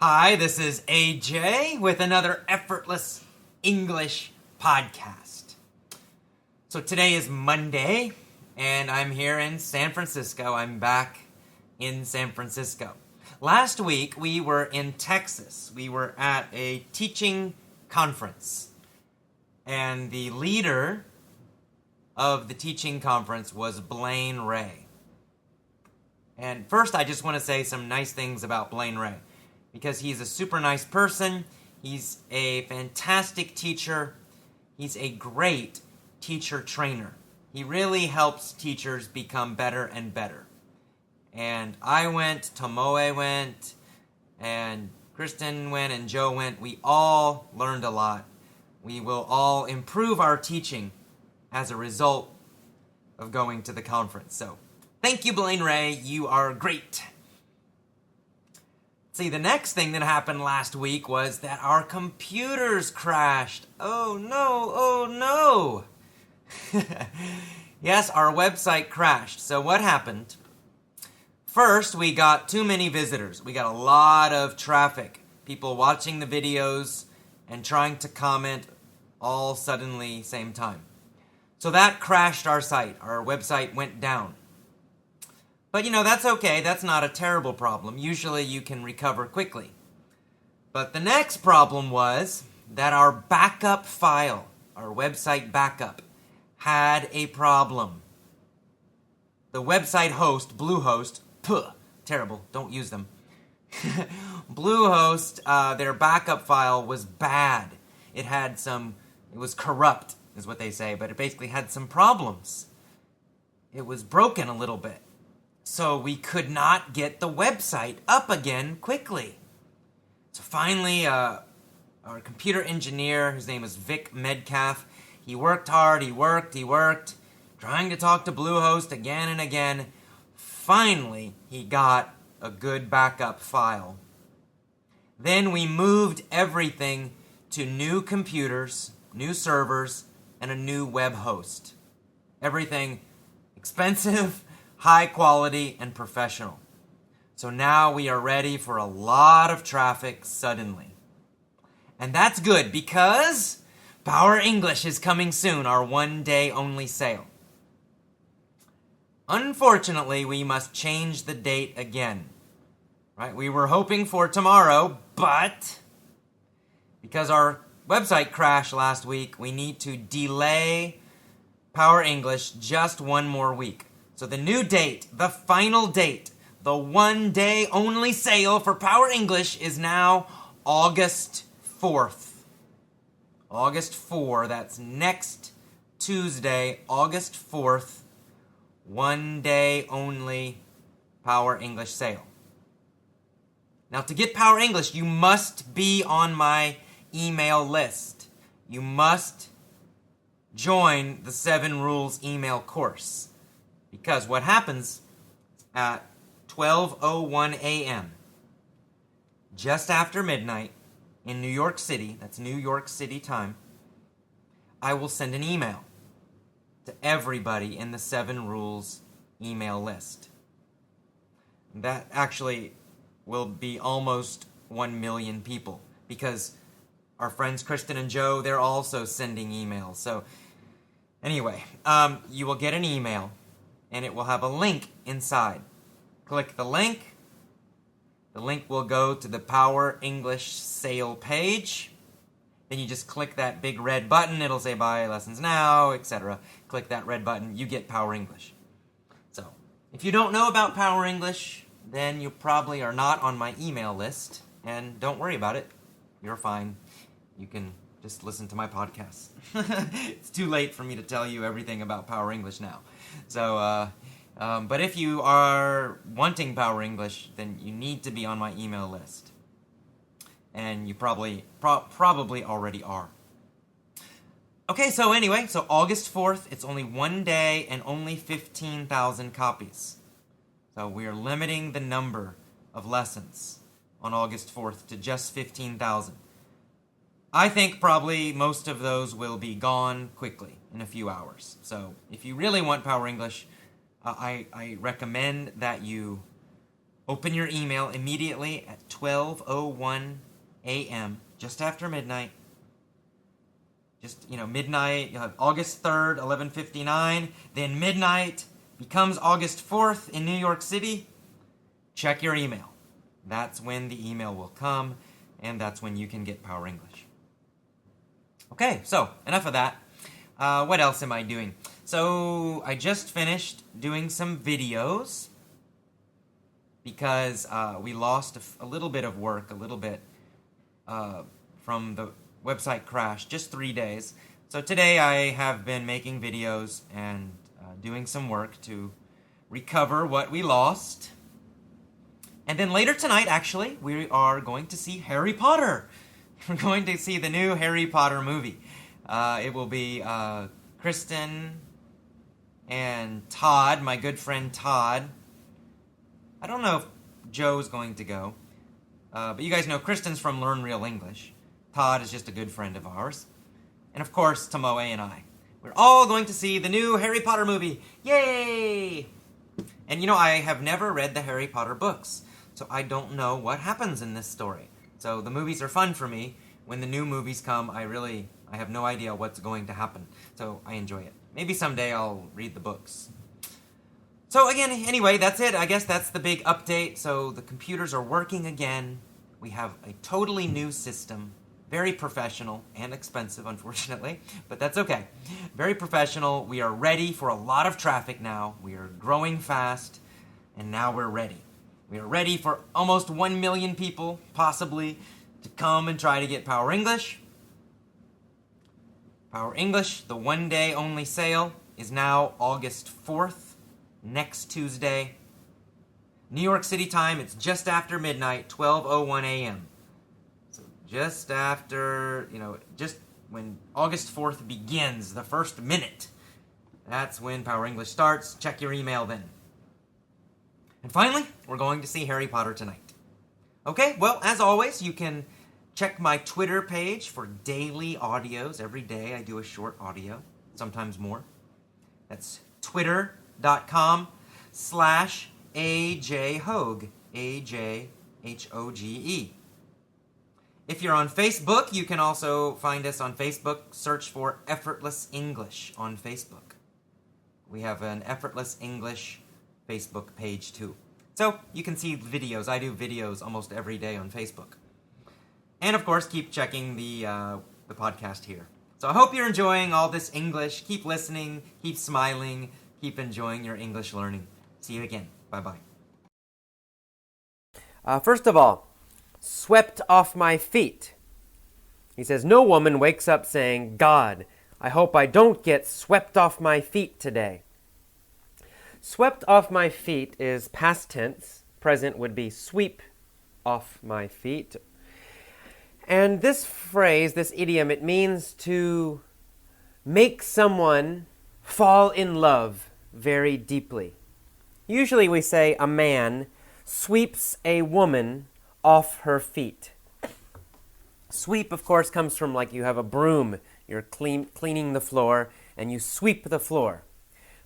Hi, this is AJ with another Effortless English podcast. So today is Monday, and I'm here in San Francisco. I'm back in San Francisco. Last week, we were in Texas. We were at a teaching conference, and the leader of the teaching conference was Blaine Ray. And first, I just want to say some nice things about Blaine Ray, because he's a super nice person, he's a fantastic teacher, he's a great teacher trainer. He really helps teachers become better and better. And I went, Tomoe went, and Kristen went, and Joe went. We all learned a lot. We will all improve our teaching as a result of going to the conference. So, thank you, Blaine Ray. You are great. See, the next thing that happened last week was that our computers crashed. Oh no. Yes, our website crashed. So what happened? First, we got too many visitors. We got a lot of traffic. People watching the videos and trying to comment all suddenly same time. So that crashed our site. Our website went down. But that's okay. That's not a terrible problem. Usually you can recover quickly. But the next problem was that our backup file, our website backup, had a problem. The website host, Bluehost, terrible, don't use them. Bluehost, their backup file was bad. It was corrupt, is what they say, but it basically had some problems. It was broken a little bit. So we could not get the website up again quickly. So finally, our computer engineer, his name is Vic Medcalf, he worked hard, he worked, trying to talk to Bluehost again and again. Finally, he got a good backup file. Then we moved everything to new computers, new servers, and a new web host. Everything expensive, high quality, and professional. So now we are ready for a lot of traffic suddenly. And that's good because Power English is coming soon, our one-day only sale. Unfortunately, we must change the date again. Right? We were hoping for tomorrow, but because our website crashed last week, we need to delay Power English just one more week. So the new date, the final date, the one-day only sale for Power English is now August 4th. August 4, that's next Tuesday, August 4th, one-day only Power English sale. Now, to get Power English, you must be on my email list. You must join the 7 Rules email course. Because what happens at 12:01 a.m., just after midnight in New York City, that's New York City time, I will send an email to everybody in the 7 Rules email list. That actually will be almost 1 million people because our friends Kristen and Joe, they're also sending emails. So anyway, you will get an email and it will have a link inside. Click the link. The link will go to the Power English sale page. Then you just click that big red button. It'll say buy lessons now, etc. Click that red button. You get Power English. So, if you don't know about Power English, then you probably are not on my email list. And don't worry about it. You're fine. You can just listen to my podcast. It's too late for me to tell you everything about Power English now. So, but if you are wanting Power English, then you need to be on my email list. And you probably already are. Okay, so anyway, so August 4th, it's only one day and only 15,000 copies. So we are limiting the number of lessons on August 4th to just 15,000. I think probably most of those will be gone quickly in a few hours. So if you really want Power English, I recommend that you Open your email immediately at 12:01 a.m., just after midnight. Just, midnight, you'll have August 3rd, 11:59. Then midnight becomes August 4th in New York City. Check your email. That's when the email will come, and that's when you can get Power English. Okay, so enough of that. What else am I doing? So I just finished doing some videos because we lost a little bit of work, from the website crash, just 3 days. So today I have been making videos and doing some work to recover what we lost. And then later tonight, actually, we are going to see Harry Potter. We're going to see the new Harry Potter movie. It will be Kristen and Todd, my good friend Todd. I don't know if Joe's going to go. But you guys know Kristen's from Learn Real English. Todd is just a good friend of ours. And of course, Tomoe and I. We're all going to see the new Harry Potter movie. Yay! And I have never read the Harry Potter books, so I don't know what happens in this story. So the movies are fun for me. When the new movies come, I have no idea what's going to happen. So I enjoy it. Maybe someday I'll read the books. So anyway, that's it. I guess that's the big update. So the computers are working again. We have a totally new system. Very professional and expensive, unfortunately, but that's okay. Very professional. We are ready for a lot of traffic now. We are growing fast, and now we're ready. We are ready for almost 1 million people, possibly, to come and try to get Power English. Power English, the one-day only sale, is now August 4th, next Tuesday. New York City time, it's just after midnight, 12:01 a.m. Just after, just when August 4th begins, the first minute, that's when Power English starts. Check your email then. And finally, we're going to see Harry Potter tonight. Okay, well, as always, you can check my Twitter page for daily audios. Every day I do a short audio, sometimes more. That's twitter.com/AJHoge, AJHOGE. If you're on Facebook, you can also find us on Facebook. Search for Effortless English on Facebook. We have an Effortless English Facebook page too. So you can see videos. I do videos almost every day on Facebook. And of course, keep checking the podcast here. So I hope you're enjoying all this English. Keep listening, keep smiling, keep enjoying your English learning. See you again. Bye-bye. First of all, swept off my feet. He says, no woman wakes up saying, God, I hope I don't get swept off my feet today. Swept off my feet is past tense. Present would be sweep off my feet. And this phrase, this idiom, it means to make someone fall in love very deeply. Usually we say a man sweeps a woman off her feet. Sweep, of course, comes from like you have a broom. You're cleaning the floor, and you sweep the floor.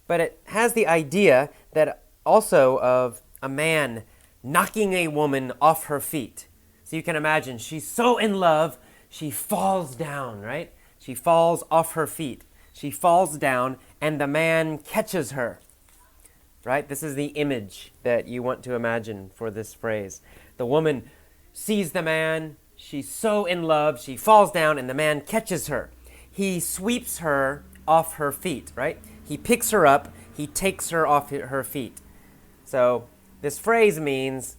But it has the idea that also of a man knocking a woman off her feet. So you can imagine she's so in love, she falls down, right? She falls off her feet. She falls down, and the man catches her. Right? This is the image that you want to imagine for this phrase. The woman sees the man, she's so in love, she falls down, and the man catches her. He sweeps her off her feet, right? He picks her up, he takes her off her feet. So this phrase means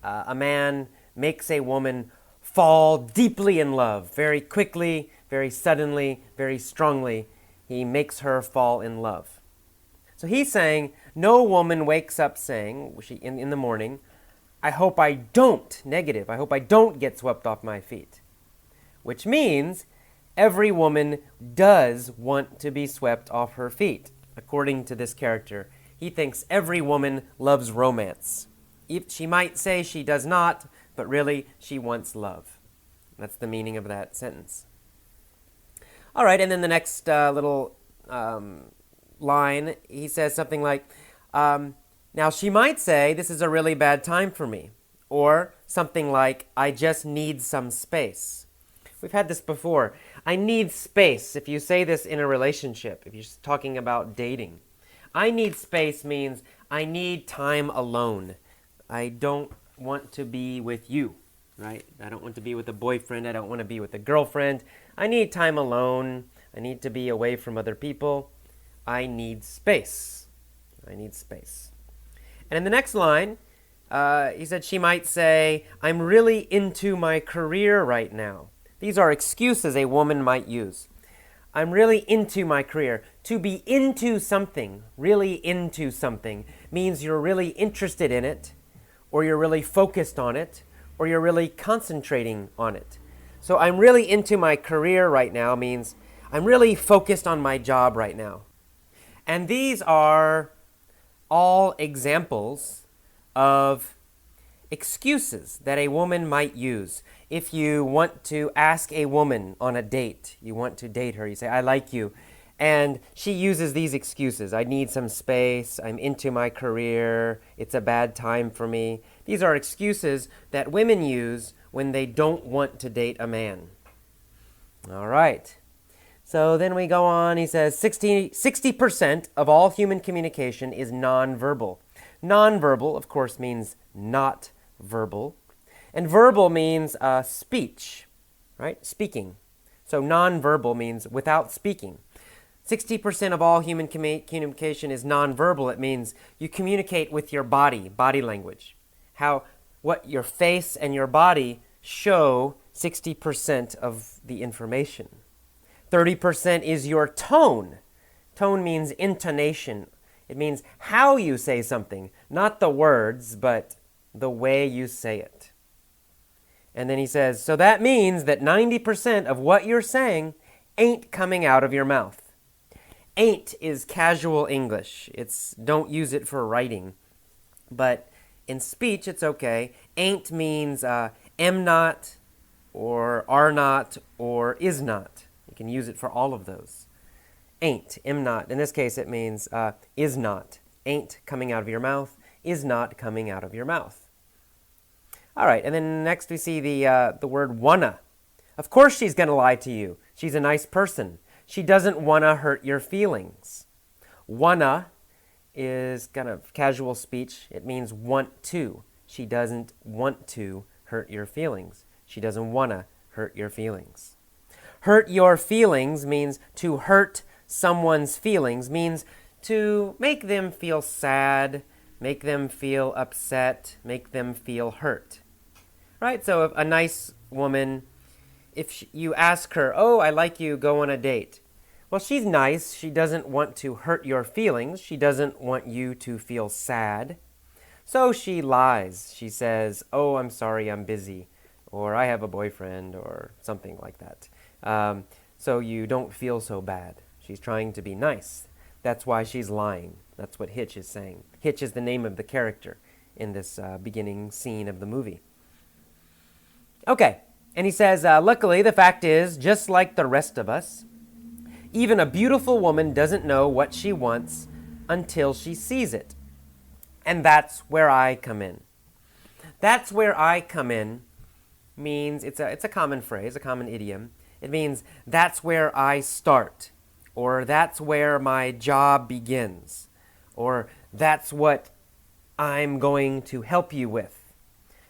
a man makes a woman fall deeply in love, very quickly, very suddenly, very strongly. He makes her fall in love. So he's saying, no woman wakes up saying, in the morning, I hope I don't, negative, I hope I don't get swept off my feet. Which means every woman does want to be swept off her feet, according to this character. He thinks every woman loves romance. She might say she does not, but really she wants love. That's the meaning of that sentence. All right, and then the next little line, he says something like, Now, she might say, this is a really bad time for me. Or something like, I just need some space. We've had this before. I need space. If you say this in a relationship, if you're talking about dating, I need space means I need time alone. I don't want to be with you, right? I don't want to be with a boyfriend. I don't want to be with a girlfriend. I need time alone. I need to be away from other people. I need space. I need space. And in the next line, he said she might say, I'm really into my career right now. These are excuses a woman might use. I'm really into my career. To be into something, really into something, means you're really interested in it, or you're really focused on it, or you're really concentrating on it. So I'm really into my career right now means I'm really focused on my job right now. And these are all examples of excuses that a woman might use. If you want to ask a woman on a date, you want to date her, you say, I like you. And she uses these excuses. I need some space. I'm into my career. It's a bad time for me. These are excuses that women use when they don't want to date a man. All right. So then we go on. He says 60% of all human communication is nonverbal. Nonverbal, of course, means not verbal. And verbal means speech, right? Speaking. So nonverbal means without speaking. 60% of all human communication is nonverbal. It means you communicate with your body language. What your face and your body show 60% of the information. 30% is your tone. Tone means intonation. It means how you say something, not the words, but the way you say it. And then he says, so that means that 90% of what you're saying ain't coming out of your mouth. Ain't is casual English. Don't use it for writing. But in speech, it's okay. Ain't means am not, or are not, or is not. You can use it for all of those. Ain't, am not. In this case, it means is not. Ain't coming out of your mouth, is not coming out of your mouth. All right, and then next we see the word wanna. Of course she's going to lie to you. She's a nice person. She doesn't want to hurt your feelings. Wanna is kind of casual speech. It means want to. She doesn't want to hurt your feelings. She doesn't want to hurt your feelings. Hurt your feelings means to hurt someone's feelings, means to make them feel sad, make them feel upset, make them feel hurt. Right? So if a nice woman, if you ask her, oh, I like you, go on a date. Well, she's nice. She doesn't want to hurt your feelings. She doesn't want you to feel sad. So she lies. She says, oh, I'm sorry, I'm busy. Or I have a boyfriend, or something like that. So you don't feel so bad. She's trying to be nice. That's why she's lying. That's what Hitch is saying. Hitch is the name of the character in this beginning scene of the movie. Okay, and he says, luckily, the fact is, just like the rest of us, even a beautiful woman doesn't know what she wants until she sees it. And that's where I come in. That's where I come in means, it's a common phrase, a common idiom. It means that's where I start, or that's where my job begins, or that's what I'm going to help you with.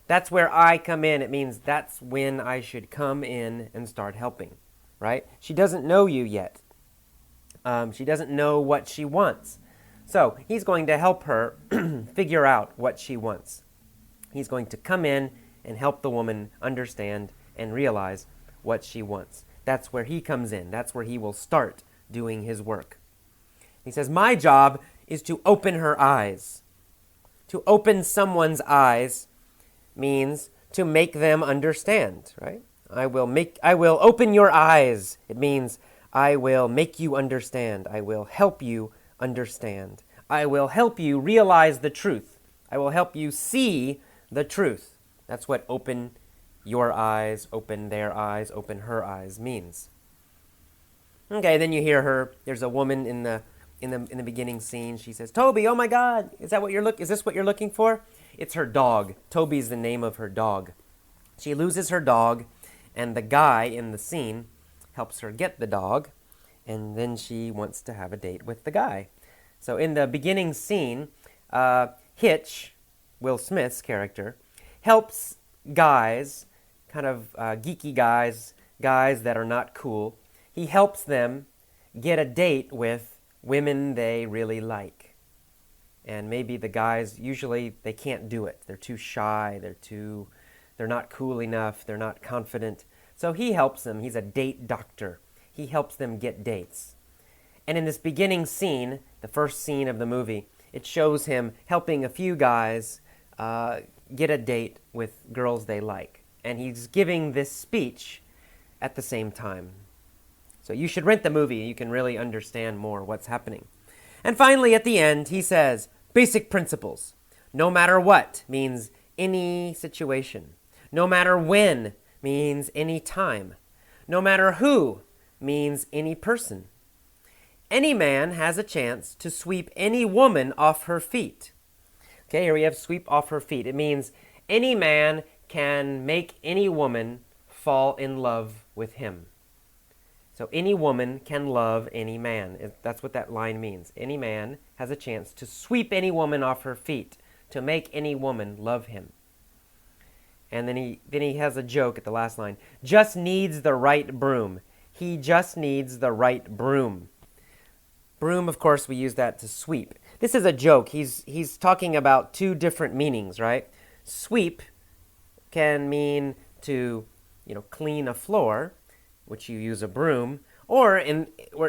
That's where I come in. It means that's when I should come in and start helping, right? She doesn't know you yet. She doesn't know what she wants. So he's going to help her figure out what she wants. He's going to come in and help the woman understand and realize what she wants. That's where he comes in. That's where he will start doing his work. He says, my job is to open her eyes. To open someone's eyes means to make them understand, right? I will open your eyes. It means I will make you understand. I will help you understand. I will help you realize the truth. I will help you see the truth. That's what open your eyes, open their eyes, open her eyes means. Okay, then you hear her. There's a woman in the in the beginning scene, she says, "Toby, oh my God, is this what you're looking for?" It's her dog. Toby's the name of her dog. She loses her dog, and the guy in the scene helps her get the dog, and then she wants to have a date with the guy. So in the beginning scene, Hitch, Will Smith's character, helps guys, kind of geeky guys that are not cool. He helps them get a date with women they really like. And maybe the guys, usually they can't do it. They're too shy, they're not cool enough, they're not confident. So he helps them. He's a date doctor. He helps them get dates. And in this beginning scene, the first scene of the movie, it shows him helping a few guys get a date with girls they like. And he's giving this speech at the same time. So you should rent the movie. You can really understand more what's happening. And finally, at the end, he says, basic principles. No matter what means any situation. No matter when means any time. No matter who means any person. Any man has a chance to sweep any woman off her feet. Okay, here we have sweep off her feet. It means any man can make any woman fall in love with him. So any woman can love any man. That's what that line means. Any man has a chance to sweep any woman off her feet, to make any woman love him. And then he has a joke at the last line. Just needs the right broom. He just needs the right broom. Broom, of course, we use that to sweep. This is a joke. He's talking about two different meanings, right? Sweep can mean to, clean a floor, which you use a broom, or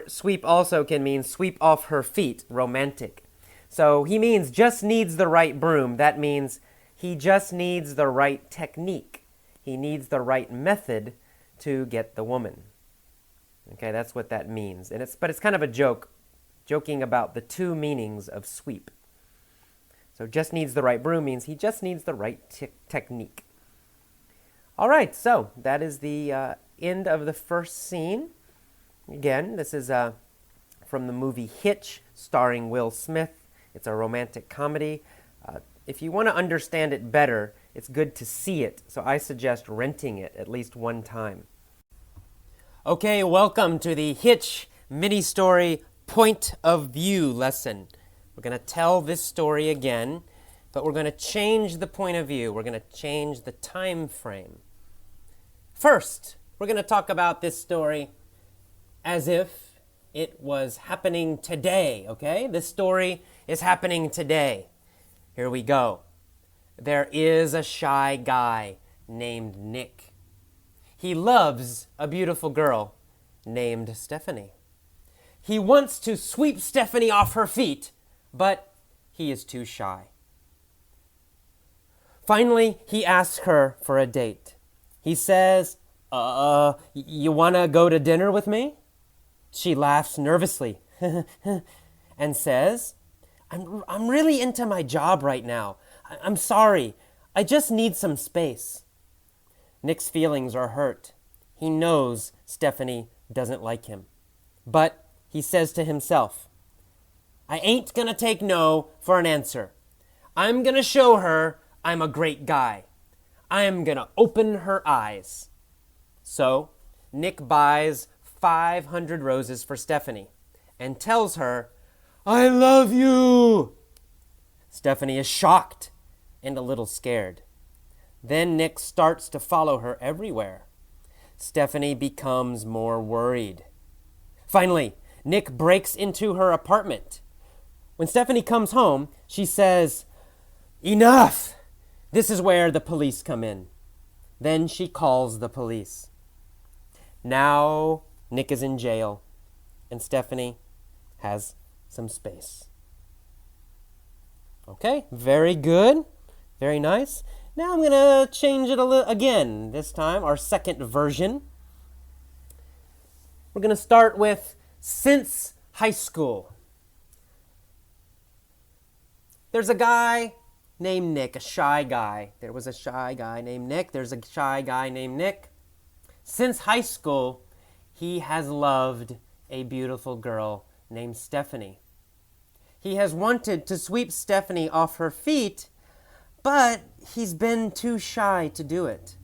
sweep also can mean sweep off her feet, romantic. So he means just needs the right broom. That means he just needs the right technique. He needs the right method to get the woman. Okay, that's what that means. But it's kind of a joke, joking about the two meanings of sweep. So just needs the right broom means he just needs the right technique. All right, so that is the end of the first scene. Again, this is from the movie Hitch, starring Will Smith. It's a romantic comedy. If you want to understand it better, it's good to see it, so I suggest renting it at least one time. Okay, welcome to the Hitch mini-story point of view lesson. We're going to tell this story again, but we're going to change the point of view. We're going to change the time frame. First, we're going to talk about this story as if it was happening today, okay? This story is happening today. Here we go. There is a shy guy named Nick. He loves a beautiful girl named Stephanie. He wants to sweep Stephanie off her feet, but he is too shy. Finally, he asks her for a date. He says, you want to go to dinner with me? She laughs nervously and says, I'm really into my job right now. I'm sorry. I just need some space. Nick's feelings are hurt. He knows Stephanie doesn't like him. But he says to himself, I ain't gonna take no for an answer. I'm gonna show her I'm a great guy. I'm gonna open her eyes. So Nick buys 500 roses for Stephanie and tells her, I love you. Stephanie is shocked and a little scared. Then Nick starts to follow her everywhere. Stephanie becomes more worried. Finally, Nick breaks into her apartment. When Stephanie comes home, she says, Enough! This is where the police come in. Then she calls the police. Now Nick is in jail, and Stephanie has some space. Okay, very good. Very nice. Now I'm going to change it a little again. This time, our second version. We're going to start with since high school. There's a guy named Nick, a shy guy. There was a shy guy named Nick. There's a shy guy named Nick. Since high school, he has loved a beautiful girl named Stephanie. He has wanted to sweep Stephanie off her feet, but he's been too shy to do it.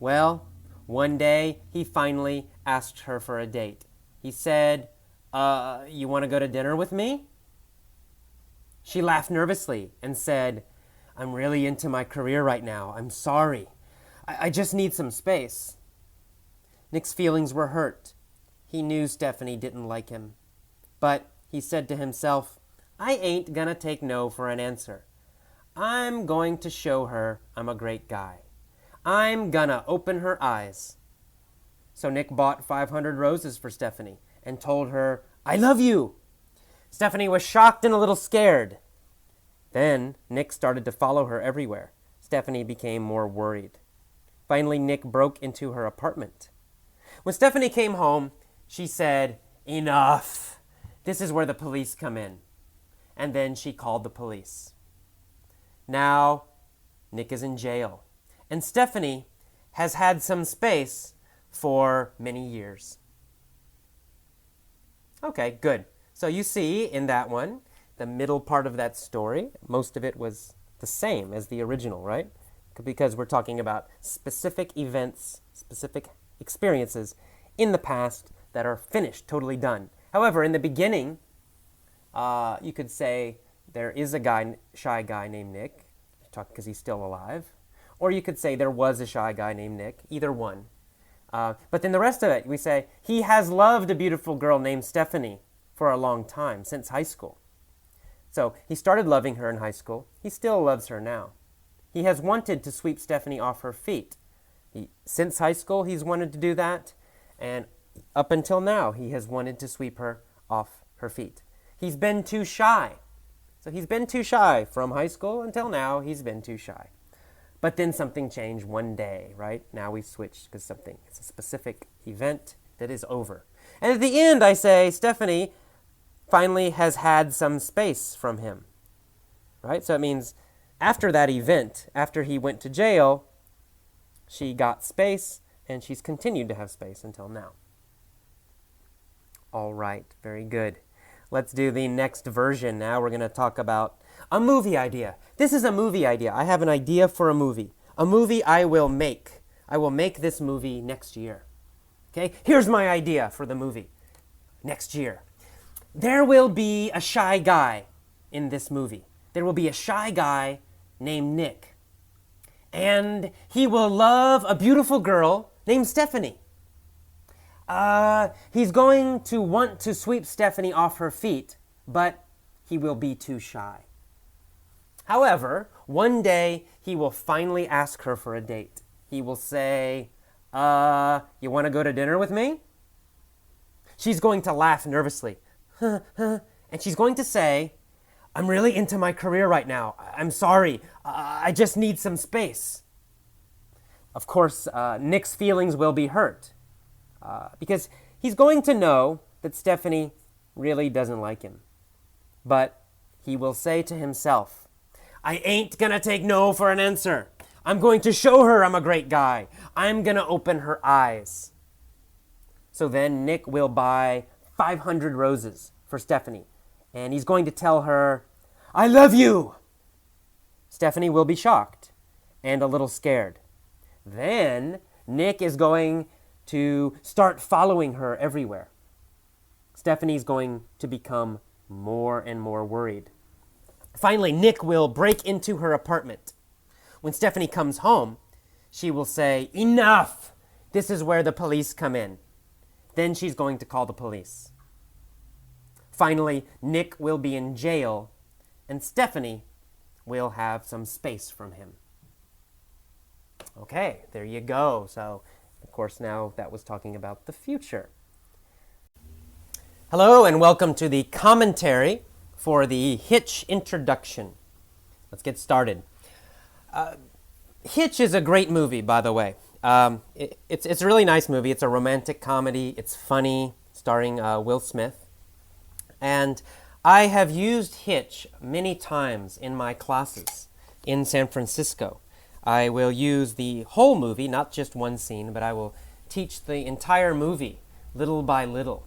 Well, one day he finally asked her for a date. He said, you want to go to dinner with me? She laughed nervously and said, I'm really into my career right now. I'm sorry. I just need some space. Nick's feelings were hurt. He knew Stephanie didn't like him. But he said to himself, I ain't gonna take no for an answer. I'm going to show her I'm a great guy. I'm gonna open her eyes. So Nick bought 500 roses for Stephanie and told her, I love you. Stephanie was shocked and a little scared. Then Nick started to follow her everywhere. Stephanie became more worried. Finally, Nick broke into her apartment. When Stephanie came home, she said, Enough. This is where the police come in. And then she called the police. Now, Nick is in jail. And Stephanie has had some space for many years. Okay, good. So you see in that one, the middle part of that story, most of it was the same as the original, right? Because we're talking about specific events, specific experiences in the past that are finished, totally done. However, in the beginning, you could say there is a shy guy named Nick, because he's still alive. Or you could say there was a shy guy named Nick, either one. But then the rest of it, we say, he has loved a beautiful girl named Stephanie for a long time, since high school. So he started loving her in high school. He still loves her now. He has wanted to sweep Stephanie off her feet. Since high school, he's wanted to do that. And up until now, he has wanted to sweep her off her feet. He's been too shy. So he's been too shy from high school until now. He's been too shy. But then something changed one day, right? Now we switched because it's a specific event that is over. And at the end, I say, Stephanie finally has had some space from him, right? So it means after that event, after he went to jail, she got space, and she's continued to have space until now. All right, very good. Let's do the next version now. We're going to talk about a movie idea. This is a movie idea. I have an idea for a movie. A movie I will make. I will make this movie next year. Okay? Here's my idea for the movie next year. There will be a shy guy in this movie. There will be a shy guy named Nick. And he will love a beautiful girl named Stephanie. He's going to want to sweep Stephanie off her feet, but he will be too shy. However, one day he will finally ask her for a date. He will say, you want to go to dinner with me? She's going to laugh nervously. And she's going to say, I'm really into my career right now. I'm sorry. I just need some space. Of course, Nick's feelings will be hurt because he's going to know that Stephanie really doesn't like him. But he will say to himself, I ain't gonna take no for an answer. I'm going to show her I'm a great guy. I'm gonna open her eyes. So then Nick will buy 500 roses for Stephanie. And he's going to tell her, I love you. Stephanie will be shocked and a little scared. Then Nick is going to start following her everywhere. Stephanie's going to become more and more worried. Finally, Nick will break into her apartment. When Stephanie comes home, she will say, Enough! This is where the police come in. Then she's going to call the police. Finally, Nick will be in jail, and Stephanie will have some space from him. Okay, there you go. So, of course, now that was talking about the future. Hello, and welcome to the commentary for the Hitch introduction. Let's get started. Hitch is a great movie, by the way. It's a really nice movie. It's a romantic comedy. It's funny, starring Will Smith. And I have used Hitch many times in my classes in San Francisco. I will use the whole movie, not just one scene, but I will teach the entire movie little by little.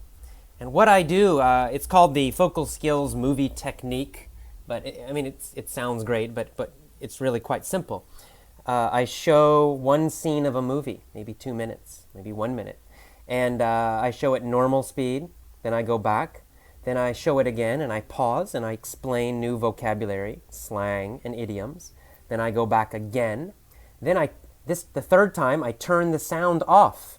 And what I do, it's called the focal skills movie technique. But it sounds great, but it's really quite simple. I show one scene of a movie, maybe 2 minutes, maybe 1 minute. And I show it normal speed, then I go back. Then I show it again, and I pause, and I explain new vocabulary, slang, and idioms. Then I go back again. Then the third time, I turn the sound off.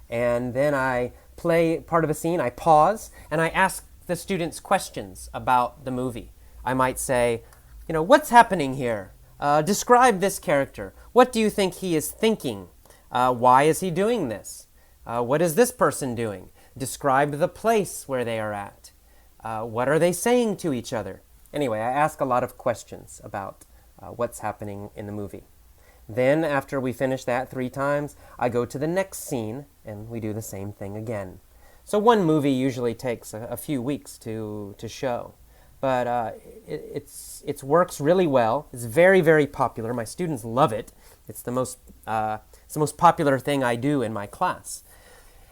And then I play part of a scene, I pause, and I ask the students questions about the movie. I might say, what's happening here? Describe this character. What do you think he is thinking? Why is he doing this? What is this person doing? Describe the place where they are at. What are they saying to each other? Anyway, I ask a lot of questions about what's happening in the movie. Then, after we finish that 3 times, I go to the next scene, and we do the same thing again. So one movie usually takes a few weeks to show. But it works really well. It's very, very popular. My students love it. It's the most popular thing I do in my class.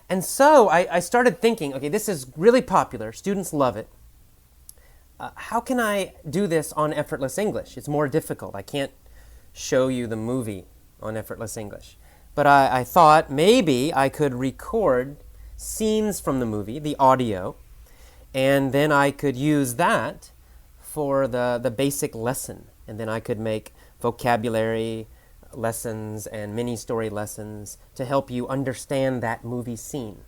And so I started thinking, okay, this is really popular. Students love it. How can I do this on Effortless English? It's more difficult. I can't show you the movie on Effortless English. But I thought maybe I could record scenes from the movie, the audio, and then I could use that for the basic lesson. And then I could make vocabulary lessons and mini-story lessons to help you understand that movie scene.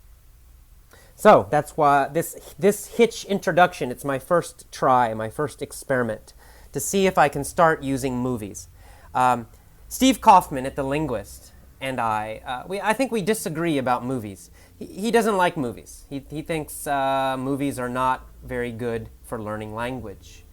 So that's why this Hitch introduction, it's my first try, my first experiment to see if I can start using movies. Steve Kaufman at The Linguist and I think we disagree about movies. He doesn't like movies. He thinks movies are not very good for learning language.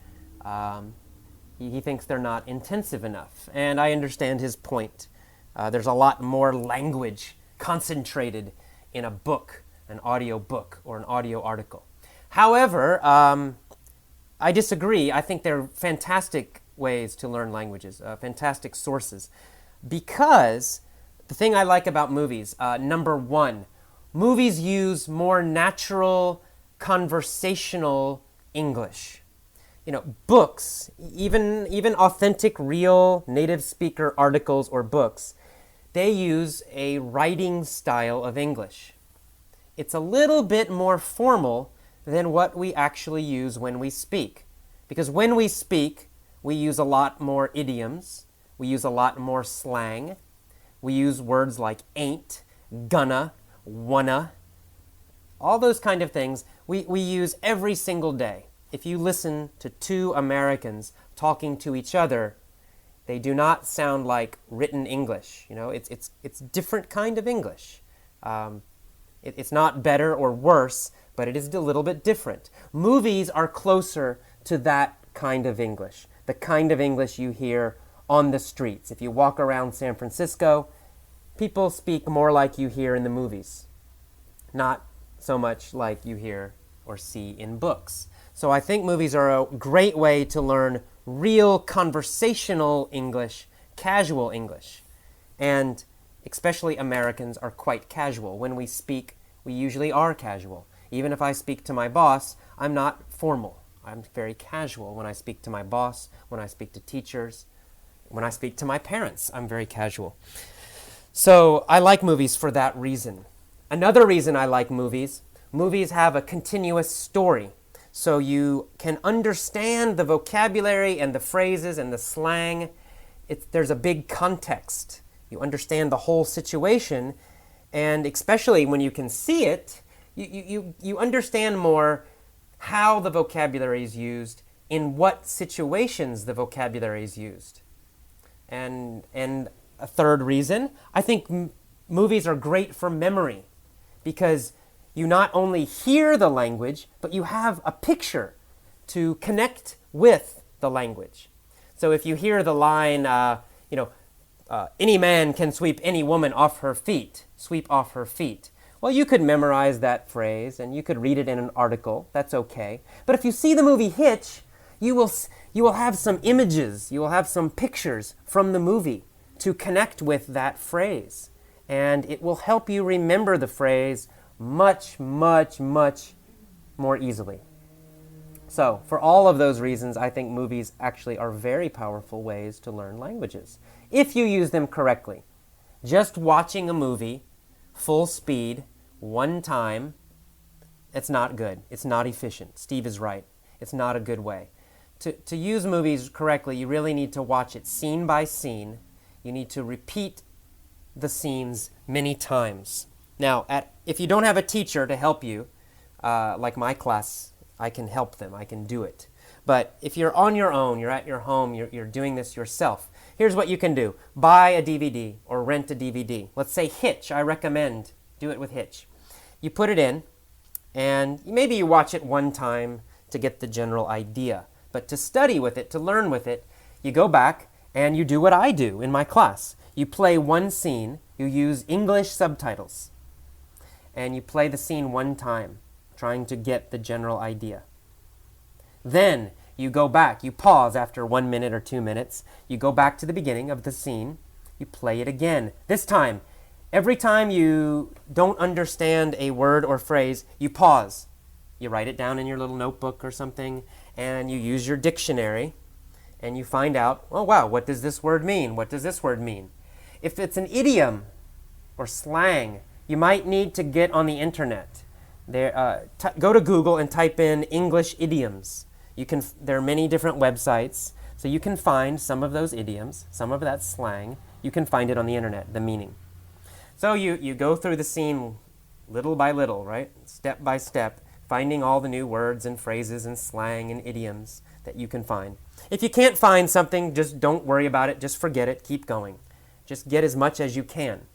He thinks they're not intensive enough. And I understand his point. There's a lot more language concentrated in a book, an audio book, or an audio article. However, I disagree. I think they're fantastic ways to learn languages, fantastic sources. Because the thing I like about movies, number one, movies use more natural, conversational English. Books, even authentic, real, native speaker articles or books, they use a writing style of English. It's a little bit more formal than what we actually use when we speak. Because when we speak, we use a lot more idioms, we use a lot more slang, we use words like ain't, gonna, wanna, all those kind of things we use every single day. If you listen to 2 Americans talking to each other, they do not sound like written English. It's different kind of English. It's not better or worse, but it is a little bit different. Movies are closer to that kind of English, the kind of English you hear on the streets. If you walk around San Francisco, people speak more like you hear in the movies, not so much like you hear or see in books. So I think movies are a great way to learn real conversational English, casual English. And especially Americans are quite casual. When we speak, we usually are casual. Even if I speak to my boss, I'm not formal. I'm very casual when I speak to my boss, when I speak to teachers, when I speak to my parents. I'm very casual. So I like movies for that reason. Another reason I like movies have a continuous story. So you can understand the vocabulary and the phrases and the slang. There's a big context. You understand the whole situation, and especially when you can see it, you understand more how the vocabulary is used, in what situations the vocabulary is used. And a third reason, I think movies are great for memory, because you not only hear the language, but you have a picture to connect with the language. So if you hear the line, any man can sweep any woman off her feet, sweep off her feet. Well, you could memorize that phrase and you could read it in an article. That's okay. But if you see the movie Hitch, you will have some images, you will have some pictures from the movie to connect with that phrase. And it will help you remember the phrase much, much, much more easily. So, for all of those reasons, I think movies actually are very powerful ways to learn languages, if you use them correctly. Just watching a movie, full speed, one time, it's not good. It's not efficient. Steve is right. It's not a good way. To use movies correctly, you really need to watch it scene by scene. You need to repeat the scenes many times. Now, if you don't have a teacher to help you, like my class, I can help them. I can do it. But if you're on your own, you're at your home, you're doing this yourself, here's what you can do. Buy a DVD or rent a DVD. Let's say Hitch. I recommend do it with Hitch. You put it in, and maybe you watch it one time to get the general idea. But to study with it, to learn with it, you go back and you do what I do in my class. You play one scene, you use English subtitles, and you play the scene one time, trying to get the general idea. Then you go back, you pause after 1 minute or 2 minutes, you go back to the beginning of the scene, you play it again. This time, every time you don't understand a word or phrase, you pause. You write it down in your little notebook or something, and you use your dictionary, and you find out, oh wow, what does this word mean? What does this word mean? If it's an idiom or slang, you might need to get on the internet. Go to Google and type in English idioms. There are many different websites, so you can find some of those idioms, some of that slang. You can find it on the internet, the meaning. So you go through the scene little by little, right? Step by step, finding all the new words and phrases and slang and idioms that you can find. If you can't find something, just don't worry about it. Just forget it. Keep going. Just get as much as you can.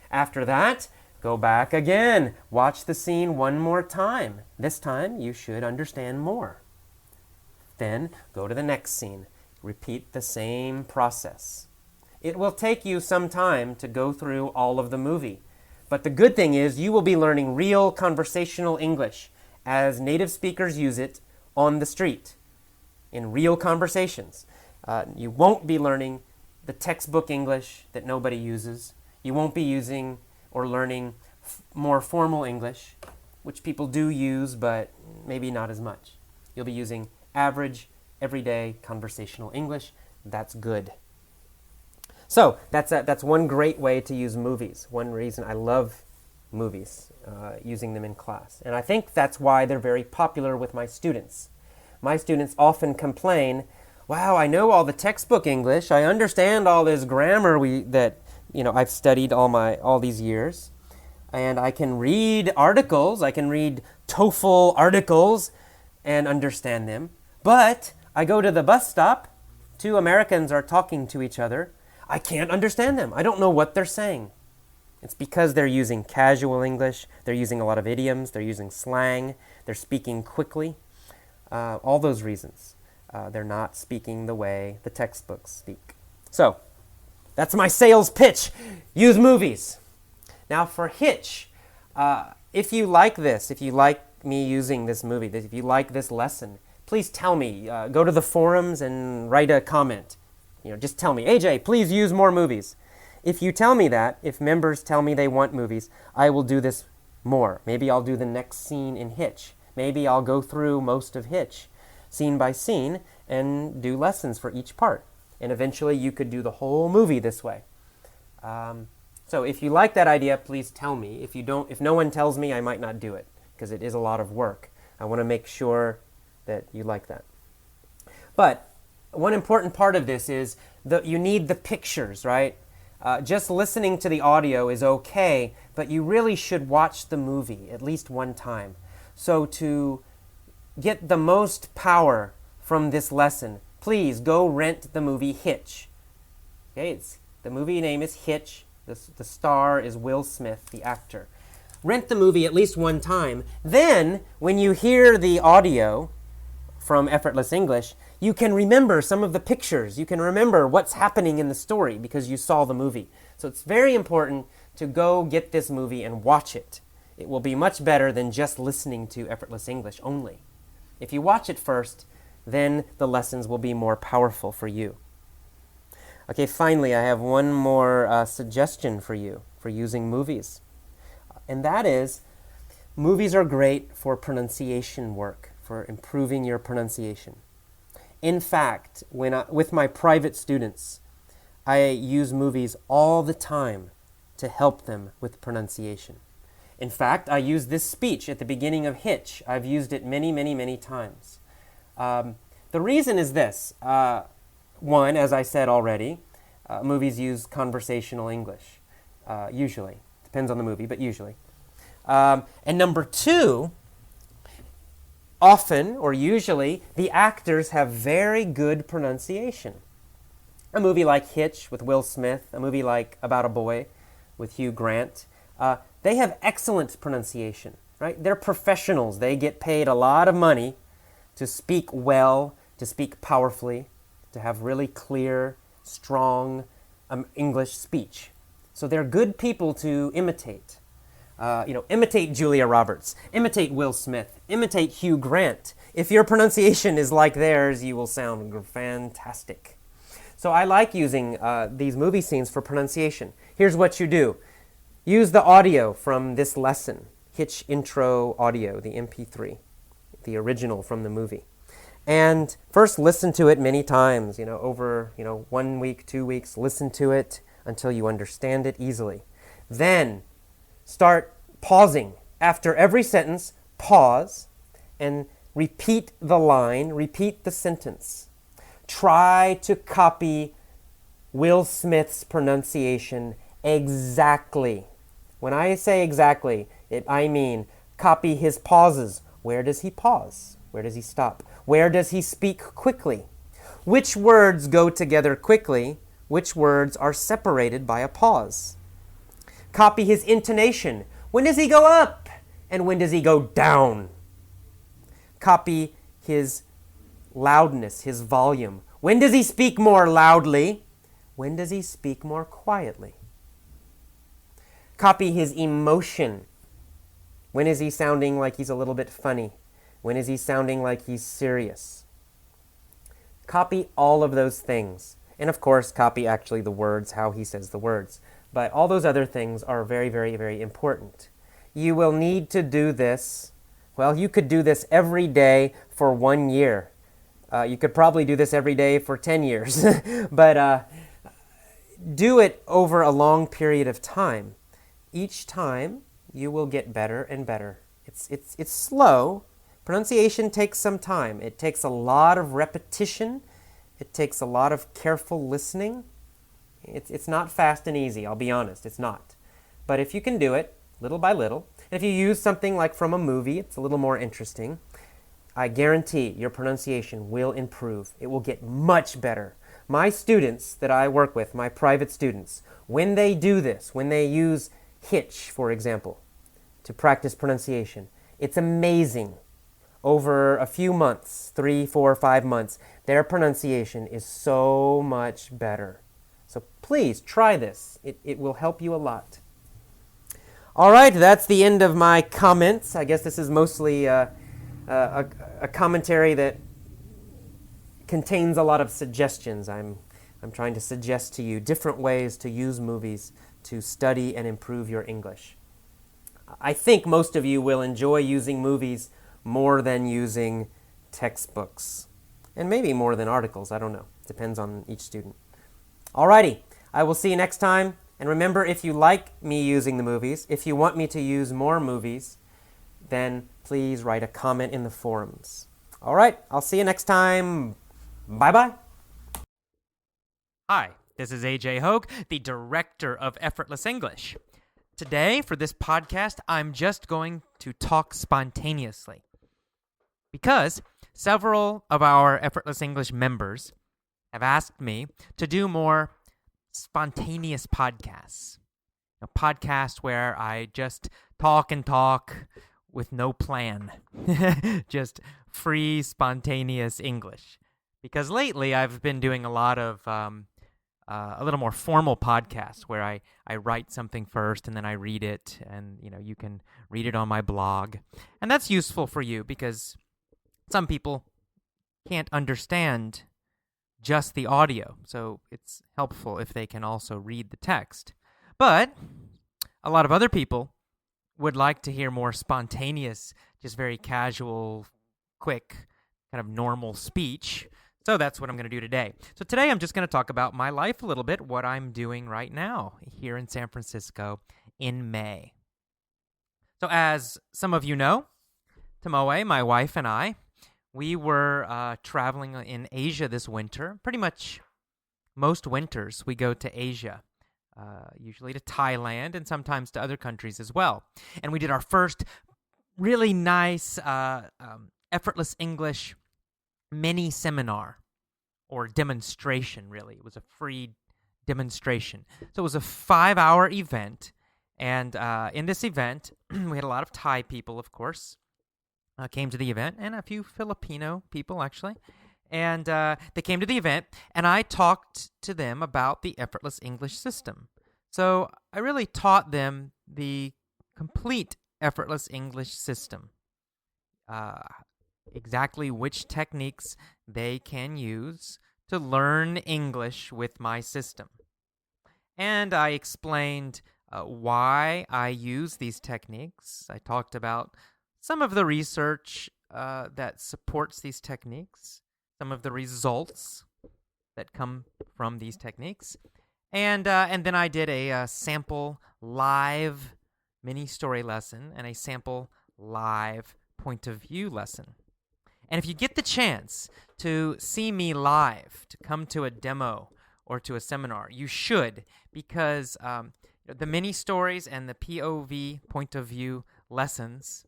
After that, go back again. Watch the scene one more time. This time, you should understand more. Then, go to the next scene. Repeat the same process. It will take you some time to go through all of the movie. But the good thing is you will be learning real conversational English as native speakers use it on the street in real conversations. You won't be learning the textbook English that nobody uses. You won't be using or learning more formal English, which people do use, but maybe not as much. You'll be using average, everyday conversational English. That's good. So that's one great way to use movies. One reason I love movies, using them in class. And I think that's why they're very popular with my students. My students often complain, wow, I know all the textbook English. I understand all this grammar that I've studied all these years. And I can read articles. I can read TOEFL articles and understand them. But I go to the bus stop. 2 Americans are talking to each other. I can't understand them. I don't know what they're saying. It's because they're using casual English. They're using a lot of idioms. They're using slang. They're speaking quickly. All those reasons. They're not speaking the way the textbooks speak. So, that's my sales pitch. Use movies. Now for Hitch, if you like this, if you like me using this movie, if you like this lesson, please tell me. Go to the forums and write a comment. Just tell me, AJ, please use more movies. If you tell me that, if members tell me they want movies, I will do this more. Maybe I'll do the next scene in Hitch. Maybe I'll go through most of Hitch, scene by scene, and do lessons for each part. And eventually you could do the whole movie this way. So if you like that idea, please tell me. If no one tells me, I might not do it, because it is a lot of work. I want to make sure that you like that. But one important part of this is that you need the pictures, right? Just listening to the audio is okay, but you really should watch the movie at least one time. So to get the most power from this lesson, please go rent the movie Hitch. Okay, the movie name is Hitch. The star is Will Smith, the actor. Rent the movie at least one time. Then, when you hear the audio from Effortless English, you can remember some of the pictures. You can remember what's happening in the story because you saw the movie. So it's very important to go get this movie and watch it. It will be much better than just listening to Effortless English only. If you watch it first, then the lessons will be more powerful for you. Okay, finally, I have one more suggestion for you for using movies. And that is, Movies are great for pronunciation work, for improving your pronunciation. In fact, with my private students, I use movies all the time to help them with pronunciation. In fact, I use this speech at the beginning of Hitch. I've used it many, many, many times. The reason is this. One, as I said already, movies use conversational English, usually. Depends on the movie, but usually. And number two, often or usually, the actors have very good pronunciation. A movie like Hitch with Will Smith, a movie like About a Boy with Hugh Grant, they have excellent pronunciation, right? They're professionals. They get paid a lot of money to speak well, to speak powerfully, to have really clear, strong English speech. So they're good people to imitate. Imitate Julia Roberts, imitate Will Smith, imitate Hugh Grant. If your pronunciation is like theirs, you will sound fantastic. So I like using these movie scenes for pronunciation. Here's what you do. Use the audio from this lesson, Hitch intro audio, the MP3, the original from the movie. And first listen to it many times, over 1 week, 2 weeks, listen to it until you understand it easily. Then start pausing. After every sentence, pause and repeat the line, repeat the sentence. Try to copy Will Smith's pronunciation exactly. When I say exactly, I mean copy his pauses. Where does he pause? Where does he stop? Where does he speak quickly? Which words go together quickly? Which words are separated by a pause? Copy his intonation. When does he go up? And when does he go down? Copy his loudness, his volume. When does he speak more loudly? When does he speak more quietly? Copy his emotion. When is he sounding like he's a little bit funny? When is he sounding like he's serious? Copy all of those things. And of course, copy actually the words, how he says the words. But all those other things are very, very, very important. You will need to do this. Well, you could do this every day for 1 year. You could probably do this every day for 10 years. But do it over a long period of time. Each time, you will get better and better. It's slow. Pronunciation takes some time. It takes a lot of repetition. It takes a lot of careful listening. It's not fast and easy, I'll be honest, it's not. But if you can do it, little by little, and if you use something like from a movie, it's a little more interesting, I guarantee your pronunciation will improve. It will get much better. My students that I work with, my private students, when they do this, when they use Hitch, for example, to practice pronunciation, it's amazing. Over a few months, 3, 4, 5 months, their pronunciation is so much better. So please try this. It will help you a lot. All right, that's the end of my comments. I guess this is mostly a commentary that contains a lot of suggestions. I'm trying to suggest to you different ways to use movies to study and improve your English. I think most of you will enjoy using movies more than using textbooks. And maybe more than articles, I don't know. Depends on each student. Alrighty, I will see you next time. And remember, if you like me using the movies, if you want me to use more movies, then please write a comment in the forums. Alright, I'll see you next time. Bye-bye. Hi, this is AJ Hogue, the director of Effortless English. Today, for this podcast, I'm just going to talk spontaneously. Because several of our Effortless English members have asked me to do more spontaneous podcasts. A podcast where I just talk and talk with no plan. Just free, spontaneous English. Because lately I've been doing a lot of a little more formal podcasts where I write something first and then I read it, and you can read it on my blog. And that's useful for you because some people can't understand just the audio, so it's helpful if they can also read the text. But a lot of other people would like to hear more spontaneous, just very casual, quick, kind of normal speech. So that's what I'm going to do today. So today I'm just going to talk about my life a little bit, what I'm doing right now here in San Francisco in May. So as some of you know, Tomoe, my wife, and I, we were traveling in Asia this winter. Pretty much most winters we go to Asia, usually to Thailand and sometimes to other countries as well. And we did our first really nice effortless English mini seminar or demonstration, really. It was a free demonstration. So it was a 5-hour event. And in this event, we had a lot of Thai people, of course, came to the event, and a few Filipino people, actually. And they came to the event, and I talked to them about the effortless English system. So I really taught them the complete effortless English system. Exactly which techniques they can use to learn English with my system. And I explained why I use these techniques. I talked about some of the research that supports these techniques, some of the results that come from these techniques. And then I did a sample live mini story lesson and a sample live point of view lesson. And if you get the chance to see me live, to come to a demo or to a seminar, you should, because the mini stories and the POV point of view lessons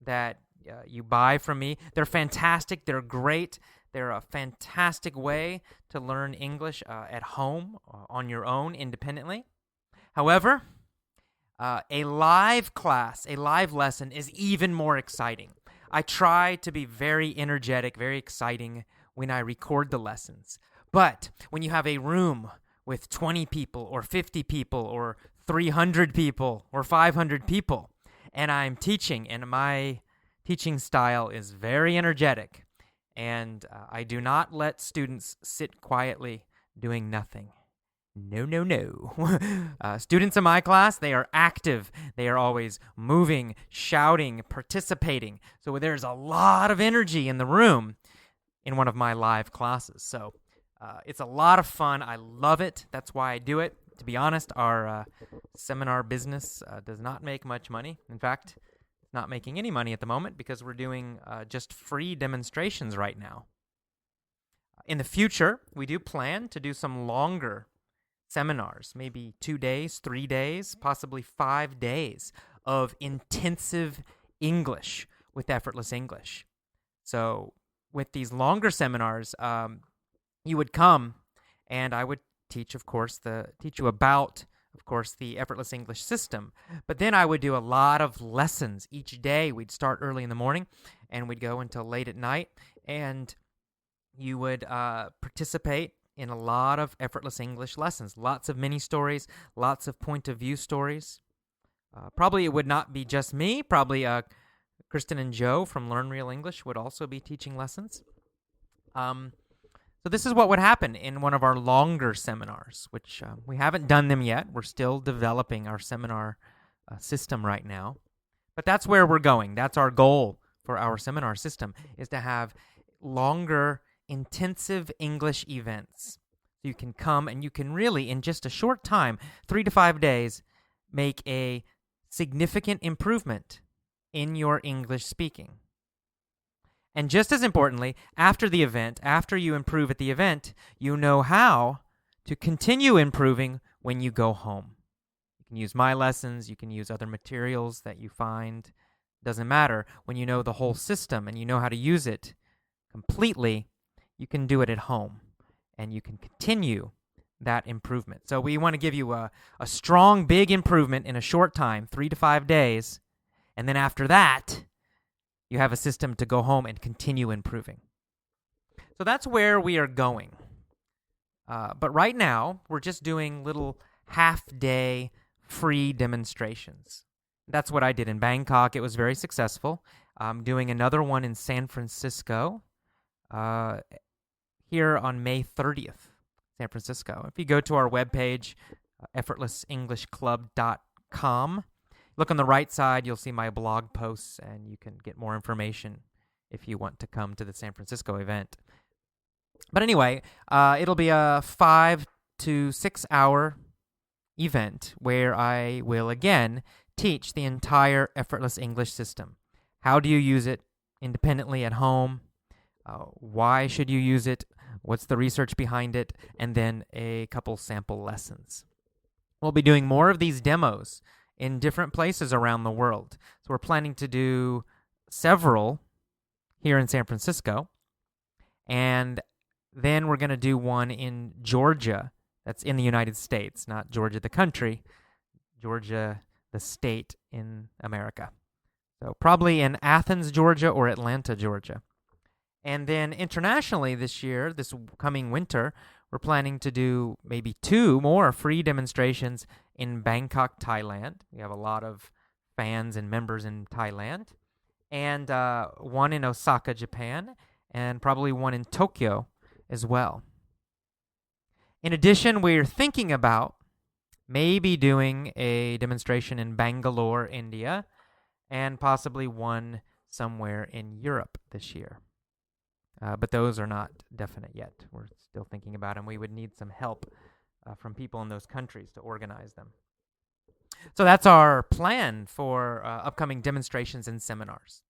that you buy from me, they're fantastic. They're great. They're a fantastic way to learn English at home, on your own, independently. However, a live class, a live lesson is even more exciting. I try to be very energetic, very exciting when I record the lessons. But when you have a room with 20 people or 50 people or 300 people or 500 people, and I'm teaching, and my teaching style is very energetic, and I do not let students sit quietly doing nothing. No. Students in my class, they are active. They are always moving, shouting, participating. So there's a lot of energy in the room in one of my live classes. So it's a lot of fun. I love it. That's why I do it. To be honest, our seminar business does not make much money. In fact, it's not making any money at the moment because we're doing just free demonstrations right now. In the future, we do plan to do some longer seminars, maybe 2 days, 3 days, possibly 5 days of intensive English with effortless English. So with these longer seminars, you would come and I would teach you about, of course, the effortless English system. But then I would do a lot of lessons each day. We'd start early in the morning and we'd go until late at night. And you would participate in a lot of effortless English lessons, lots of mini stories, lots of point of view stories. Probably it would not be just me. Probably Kristen and Joe from Learn Real English would also be teaching lessons. So this is what would happen in one of our longer seminars, which we haven't done them yet. We're still developing our seminar system right now. But that's where we're going. That's our goal for our seminar system, is to have longer intensive English events. You can come and you can really, in just a short time, 3 to 5 days, make a significant improvement in your English speaking. And just as importantly, after the event, after you improve at the event, you know how to continue improving when you go home. You can use my lessons, you can use other materials that you find. Doesn't matter. When you know the whole system and you know how to use it completely, you can do it at home, and you can continue that improvement. So we want to give you a strong, big improvement in a short time, 3 to 5 days, and then after that, you have a system to go home and continue improving. So that's where we are going. But right now, we're just doing little half-day free demonstrations. That's what I did in Bangkok. It was very successful. I'm doing another one in San Francisco here on May 30th, San Francisco. If you go to our webpage, effortlessenglishclub.com, Look on the right side, you'll see my blog posts, and you can get more information if you want to come to the San Francisco event. But anyway, it'll be a 5 to 6 hour event where I will again teach the entire Effortless English system. How do you use it independently at home? Why should you use it? What's the research behind it? And then a couple sample lessons. We'll be doing more of these demos in different places around the world. So we're planning to do several here in San Francisco. And then we're going to do one in Georgia. That's in the United States, not Georgia the country, Georgia the state in America. So probably in Athens, Georgia, or Atlanta, Georgia. And then internationally this year, this coming winter, we're planning to do maybe 2 more free demonstrations in Bangkok, Thailand. We have a lot of fans and members in Thailand. And one in Osaka, Japan, and probably one in Tokyo as well. In addition, we're thinking about maybe doing a demonstration in Bangalore, India, and possibly one somewhere in Europe this year. But those are not definite yet. We're still thinking about them. We would need some help from people in those countries to organize them. So that's our plan for upcoming demonstrations and seminars.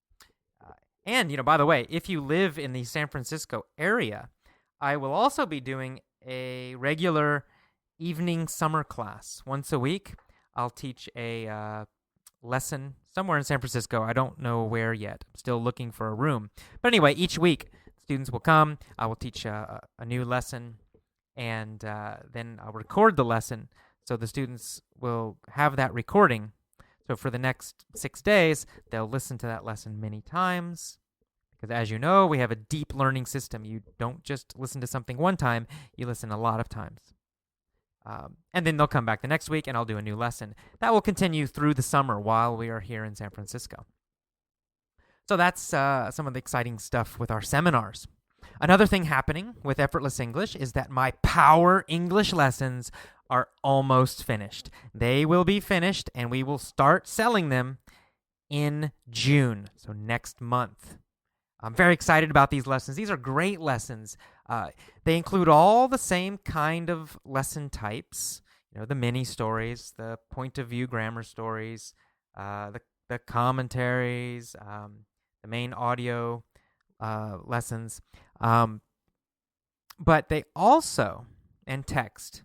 And, by the way, if you live in the San Francisco area, I will also be doing a regular evening summer class. Once a week, I'll teach a lesson somewhere in San Francisco. I don't know where yet. I'm still looking for a room. But anyway, each week, students will come. I will teach a new lesson, and then I'll record the lesson so the students will have that recording. So for the next 6 days, they'll listen to that lesson many times. Because as you know, we have a deep learning system. You don't just listen to something one time, you listen a lot of times. And then they'll come back the next week, and I'll do a new lesson. That will continue through the summer while we are here in San Francisco. So that's some of the exciting stuff with our seminars. Another thing happening with Effortless English is that my Power English lessons are almost finished. They will be finished, and we will start selling them in June, so next month. I'm very excited about these lessons. These are great lessons. They include all the same kind of lesson types, the mini stories, the point of view grammar stories, the commentaries, the main audio lessons. But they also, and text,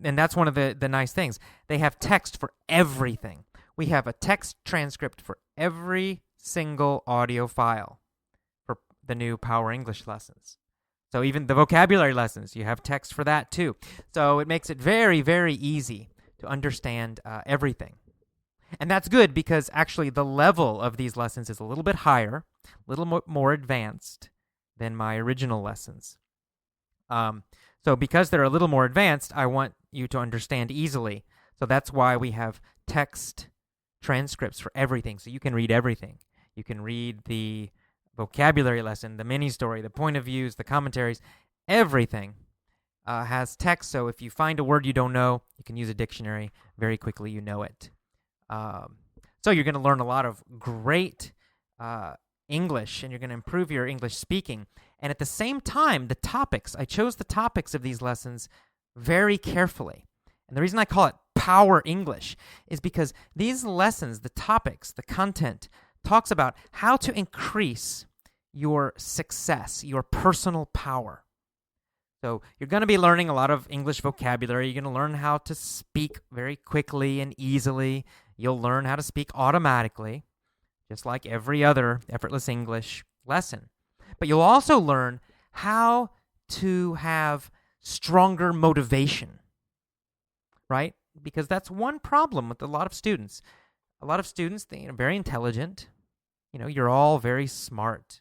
and that's one of the nice things, they have text for everything. We have a text transcript for every single audio file for the new Power English lessons. So even the vocabulary lessons, you have text for that too. So it makes it very, very easy to understand everything. And that's good because actually the level of these lessons is a little bit higher, a little more advanced than my original lessons. So because they're a little more advanced, I want you to understand easily. So that's why we have text transcripts for everything. So you can read everything. You can read the vocabulary lesson, the mini story, the point of views, the commentaries, everything has text. So if you find a word you don't know, you can use a dictionary. Very quickly, you know it. So you're going to learn a lot of great English, and you're going to improve your English speaking. And at the same time, the topics, I chose the topics of these lessons very carefully. And the reason I call it Power English is because these lessons, the topics, the content, talks about how to increase your success, your personal power. So you're going to be learning a lot of English vocabulary. You're going to learn how to speak very quickly and easily. You'll learn how to speak automatically, just like every other Effortless English lesson. But you'll also learn how to have stronger motivation, right? Because that's one problem with a lot of students. A lot of students, they're very intelligent. You're all very smart.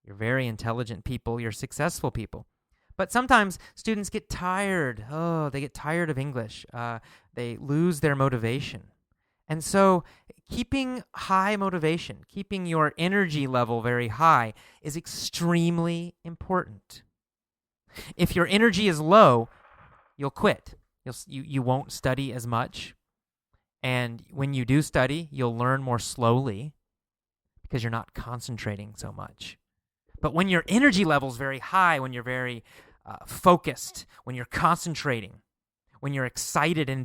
You're very intelligent people. You're successful people. But sometimes students get tired. They get tired of English. They lose their motivation. And so keeping high motivation, keeping your energy level very high is extremely important. If your energy is low, you'll quit. You won't study as much. And when you do study, you'll learn more slowly because you're not concentrating so much. But when your energy level's very high, when you're very focused, when you're concentrating, when you're excited and